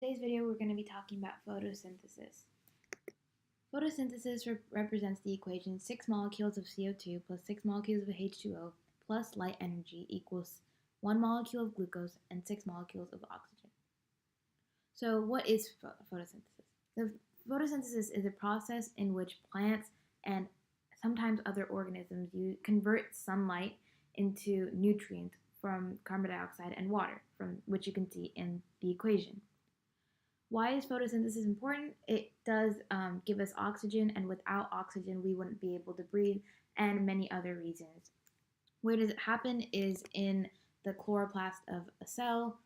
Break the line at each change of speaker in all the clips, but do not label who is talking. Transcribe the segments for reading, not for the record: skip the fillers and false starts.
today's video, we're going to be talking about photosynthesis. Photosynthesis represents the equation 6 molecules of CO2 plus 6 molecules of H2O plus light energy equals 1 molecule of glucose and 6 molecules of oxygen. So what is photosynthesis? The photosynthesis is a process in which plants and sometimes other organisms convert sunlight into nutrients from carbon dioxide and water, from which you can see in the equation. Why is photosynthesis important? It does give us oxygen, and without oxygen, we wouldn't be able to breathe, and many other reasons. Where does it happen is in the chloroplast of a cell,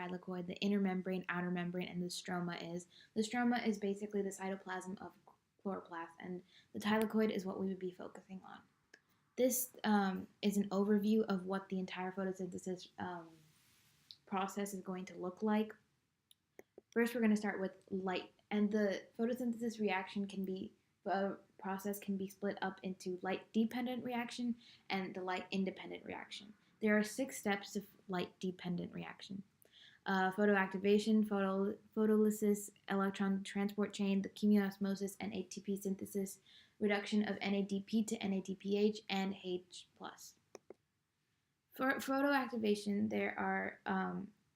thylakoid, the inner membrane, outer membrane, and the stroma is. The stroma is basically the cytoplasm of chloroplast, and the thylakoid is what we would be focusing on. This is an overview of what the entire photosynthesis process is going to look like. First, we're going to start with light, and the photosynthesis process can be split up into light-dependent reaction and the light-independent reaction. There are 6 steps of light-dependent reaction. Photoactivation, photolysis, electron transport chain, the chemiosmosis and ATP synthesis, reduction of NADP to NADPH, and H+. For photoactivation,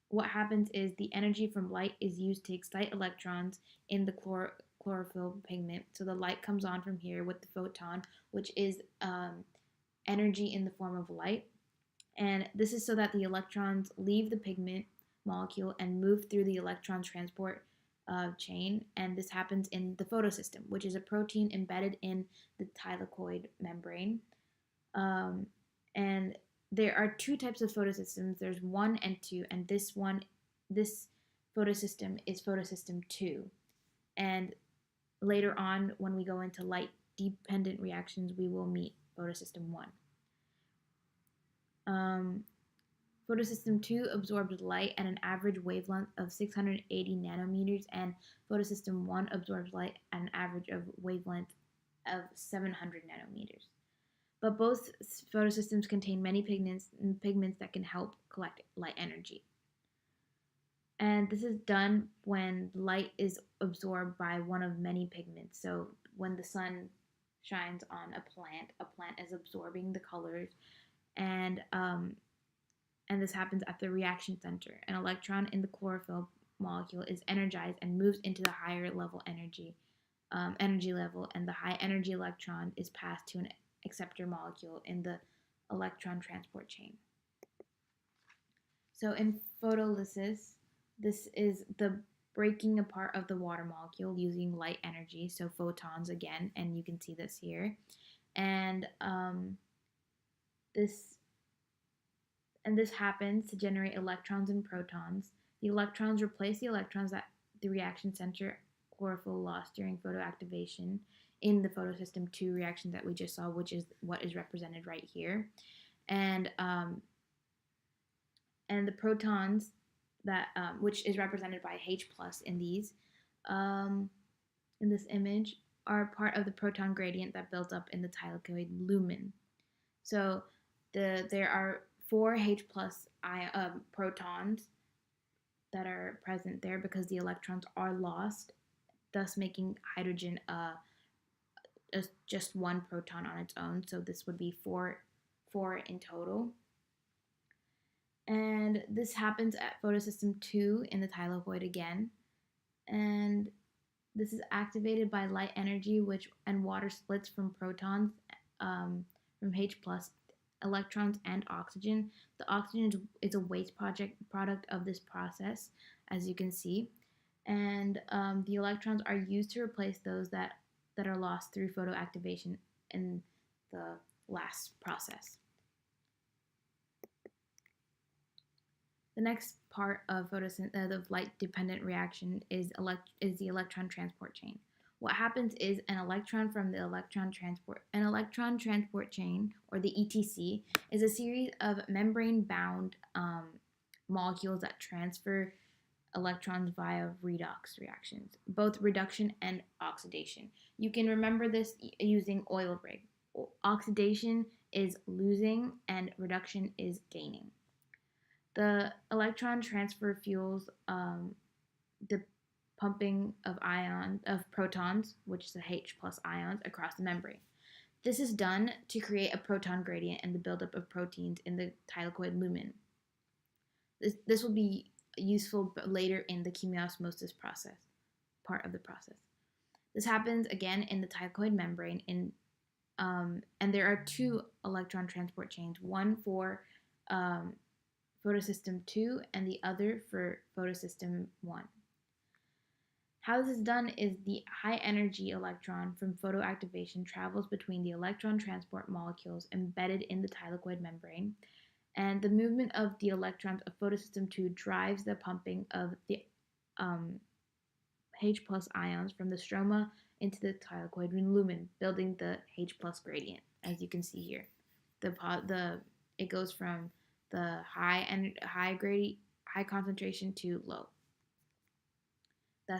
what happens is the energy from light is used to excite electrons in the chlorophyll pigment. So the light comes on from here with the photon, which is energy in the form of light. And this is so that the electrons leave the pigment molecule and move through the electron transport chain. And this happens in the photosystem, which is a protein embedded in the thylakoid membrane. And there are 2 types of photosystems. There's 1 and 2, and this photosystem is photosystem 2. And later on, when we go into light-dependent reactions, we will meet photosystem 1. Photosystem 2 absorbs light at an average wavelength of 680 nanometers, and photosystem 1 absorbs light at an average of wavelength of 700 nanometers. But both photosystems contain many pigments that can help collect light energy. And this is done when light is absorbed by one of many pigments. So when the sun shines on a plant is absorbing the colors, and this happens at the reaction center. An electron in the chlorophyll molecule is energized and moves into the higher level energy level, and the high energy electron is passed to an acceptor molecule in the electron transport chain. So in photolysis, this is the breaking apart of the water molecule using light energy, so photons again, and you can see this here. And this happens to generate electrons and protons. The electrons replace the electrons that the reaction center chlorophyll lost during photoactivation in the photosystem 2 reaction that we just saw, which is what is represented right here. And the protons that which is represented by H+ in these in this image are part of the proton gradient that builds up in the thylakoid lumen. So there are 4 H+ protons that are present there because the electrons are lost, thus making hydrogen just 1 proton on its own. So this would be 4 in total. And this happens at photosystem 2 in the thylakoid again. And this is activated by light energy, and water splits from protons, from H+, electrons, and oxygen. The oxygen is a waste product of this process, as you can see. And the electrons are used to replace those that are lost through photoactivation in the last process. The next part of the light-dependent reaction is the electron transport chain. What happens is an electron from the electron transport chain, or the ETC, is a series of membrane-bound molecules that transfer electrons via redox reactions, both reduction and oxidation. You can remember this using oil rig. Oxidation is losing and reduction is gaining. The electron transfer fuels the pumping of protons, which is the H plus ions, across the membrane. This is done to create a proton gradient and the buildup of proteins in the thylakoid lumen. This will be useful later in the chemiosmosis process, part of the process. This happens again in the thylakoid membrane, and there are two electron transport chains, one for photosystem 2 and the other for photosystem 1. How this is done is the high energy electron from photoactivation travels between the electron transport molecules embedded in the thylakoid membrane, and the movement of the electrons of photosystem 2 drives the pumping of the H plus ions from the stroma into the thylakoid lumen, building the H plus gradient, as you can see here. It goes from the high concentration to low. That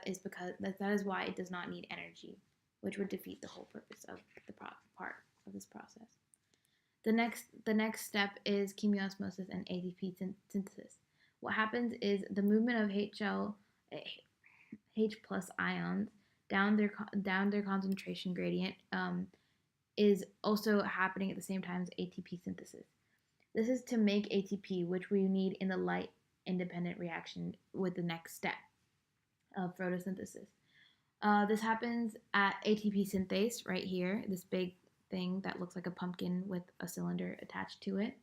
is why it does not need energy, which would defeat the whole purpose of the part of this process. The next step is chemiosmosis and ATP synthesis. What happens is the movement of H plus ions down their concentration gradient is also happening at the same time as ATP synthesis. This is to make ATP, which we need in the light independent reaction with the next step of photosynthesis. This happens at ATP synthase right here, this big thing that looks like a pumpkin with a cylinder attached to it,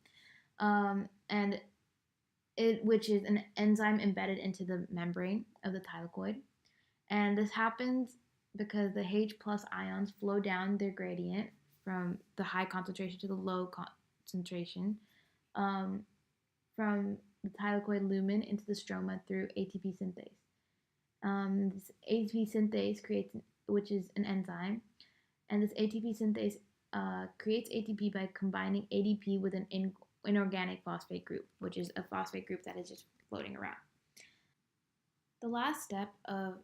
which is an enzyme embedded into the membrane of the thylakoid. And this happens because the H plus ions flow down their gradient from the high concentration to the low concentration from the thylakoid lumen into the stroma through ATP synthase. This ATP synthase which is an enzyme, and this ATP synthase creates ATP by combining ADP with an inorganic phosphate group, which is a phosphate group that is just floating around. The last step of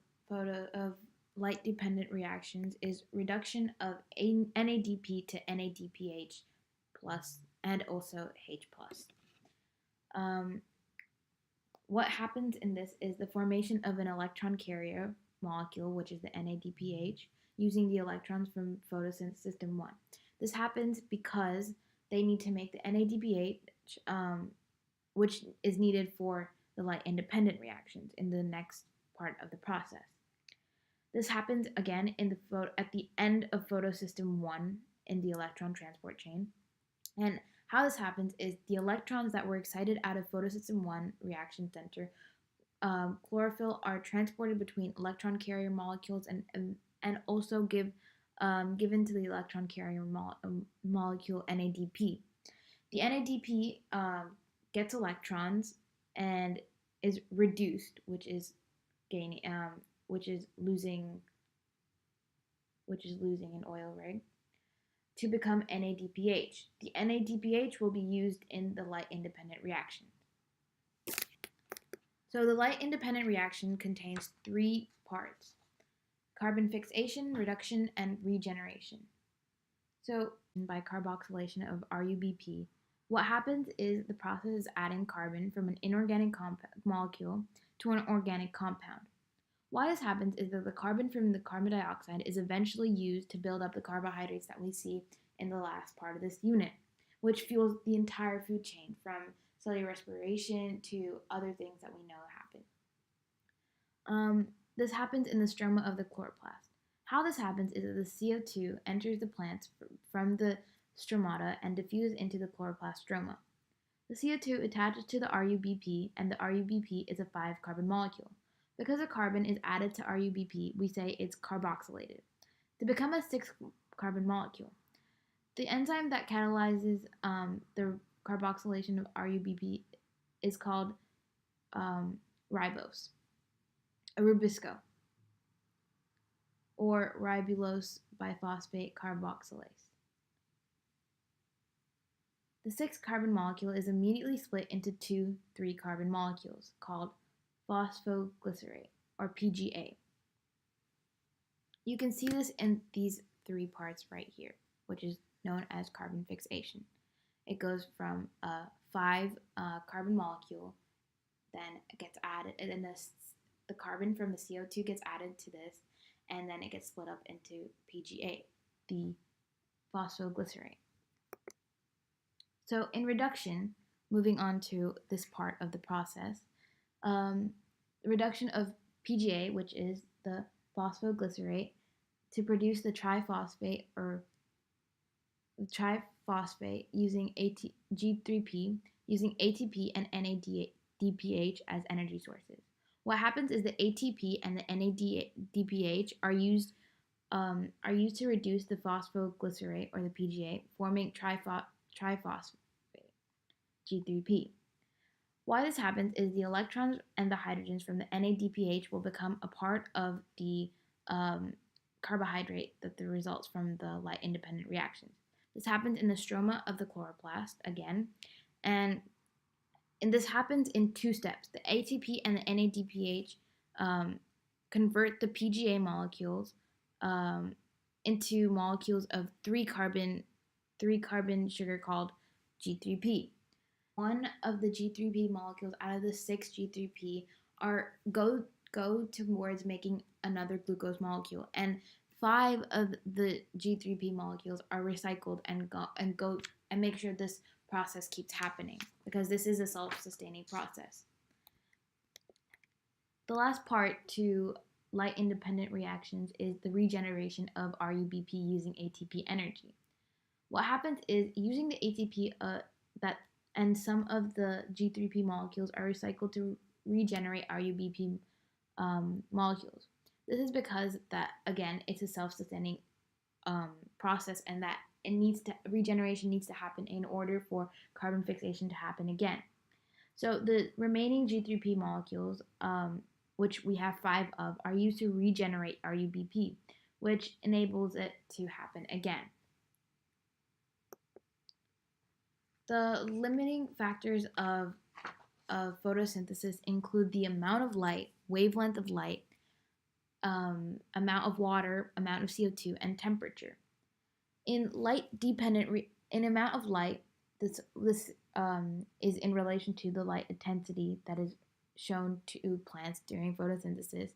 light-dependent reactions is reduction of NADP to NADPH plus and also H plus. What happens in this is the formation of an electron carrier molecule, which is the NADPH, using the electrons from photosystem 1. This happens because they need to make the NADPH, which is needed for the light-independent reactions in the next part of the process. This happens again at the end of photosystem 1 in the electron transport chain. And how this happens is the electrons that were excited out of photosystem 1 reaction center, chlorophyll, are transported between electron carrier molecules and also given to the electron carrier molecule NADP. The NADP gets electrons and is reduced, which is losing an oil ring, to become NADPH. The NADPH will be used in the light-independent reaction. So the light-independent reaction contains 3 parts: carbon fixation, reduction, and regeneration. So by carboxylation of RUBP, what happens is the process is adding carbon from an inorganic molecule to an organic compound. Why this happens is that the carbon from the carbon dioxide is eventually used to build up the carbohydrates that we see in the last part of this unit, which fuels the entire food chain from cellular respiration to other things that we know happen. This happens in the stroma of the chloroplast. How this happens is that the CO2 enters the plants from the stromata and diffuses into the chloroplast stroma. The CO2 attaches to the RUBP, and the RUBP is a 5-carbon molecule. Because a carbon is added to RUBP, we say it's carboxylated to become a 6-carbon molecule. The enzyme that catalyzes the carboxylation of RUBP is called ribose, ribisco, or ribulose biphosphate carboxylase. The 6-carbon molecule is immediately split into 2 3-carbon molecules called phosphoglycerate, or PGA. You can see this in these 3 parts right here, which is known as carbon fixation. It goes from a 5-carbon molecule, then it gets added, and then the carbon from the CO2 gets added to this, and then it gets split up into PGA, the phosphoglycerate. So in reduction, moving on to this part of the process, reduction of PGA, which is the phosphoglycerate, to produce the triphosphate using G3P, using ATP and NADPH as energy sources. What happens is the ATP and the NADPH are used to reduce the phosphoglycerate, or the PGA, forming triphosphate, G3P. Why this happens is the electrons and the hydrogens from the NADPH will become a part of the carbohydrate that results from the light-independent reactions. This happens in the stroma of the chloroplast, again, and this happens in two steps. The ATP and the NADPH convert the PGA molecules into molecules of three carbon sugar called G3P. One of the G3P molecules out of the 6 G3P go towards making another glucose molecule, and 5 of the G3P molecules are recycled and make sure this process keeps happening, because this is a self-sustaining process. The last part to light-independent reactions is the regeneration of RUBP using ATP energy. What happens is, using the ATP and some of the G3P molecules are recycled to regenerate RUBP molecules. This is because that, again, it's a self-sustaining process, and that regeneration needs to happen in order for carbon fixation to happen again. So the remaining G3P molecules, which we have 5 of, are used to regenerate RUBP, which enables it to happen again. The limiting factors of photosynthesis include the amount of light, wavelength of light, amount of water, amount of CO2, and temperature. In amount of light, this is in relation to the light intensity that is shown to plants during photosynthesis.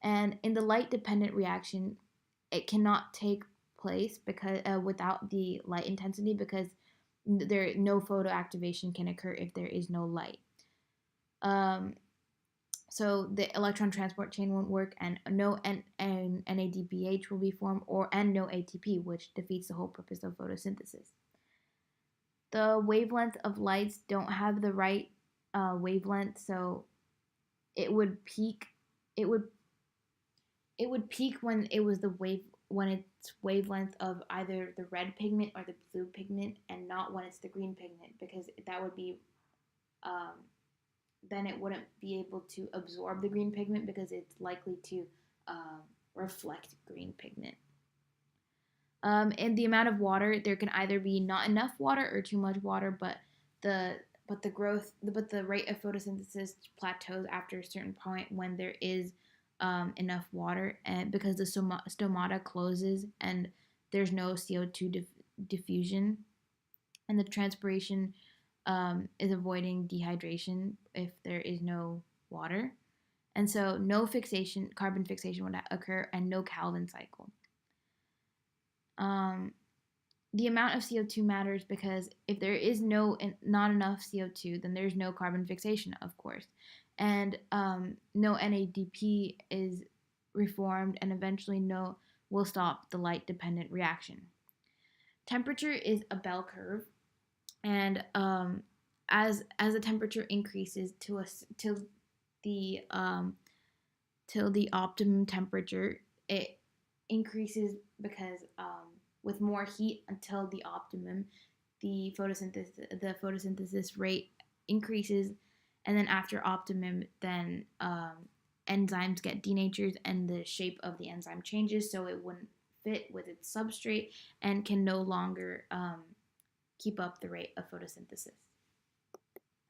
And in the light-dependent reaction, it cannot take place because without the light intensity, because no photoactivation can occur if there is no light. So the electron transport chain won't work, and no NADPH will be formed, and no ATP, which defeats the whole purpose of photosynthesis. The wavelength of lights don't have the right wavelength, so it would peak. It would peak when it's wavelength of either the red pigment or the blue pigment, and not when it's the green pigment, because that would be then it wouldn't be able to absorb the green pigment, because it's likely to reflect green pigment. And the amount of water, there can either be not enough water or too much water, but the rate of photosynthesis plateaus after a certain point when there is enough water, and because the stomata closes and there's no CO2 diffusion, and the transpiration is avoiding dehydration if there is no water, and so no carbon fixation would occur, and no Calvin cycle. The amount of CO2 matters, because if there is not enough CO2, then there's no carbon fixation, of course, and no NADP is reformed, and eventually will stop the light-dependent reaction. Temperature is a bell curve, and as the temperature increases till the optimum temperature, it increases because with more heat until the optimum, the photosynthesis rate increases, and then after optimum, then enzymes get denatured, and the shape of the enzyme changes, so it wouldn't fit with its substrate and can no longer keep up the rate of photosynthesis.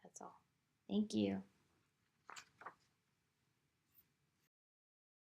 That's all. Thank you.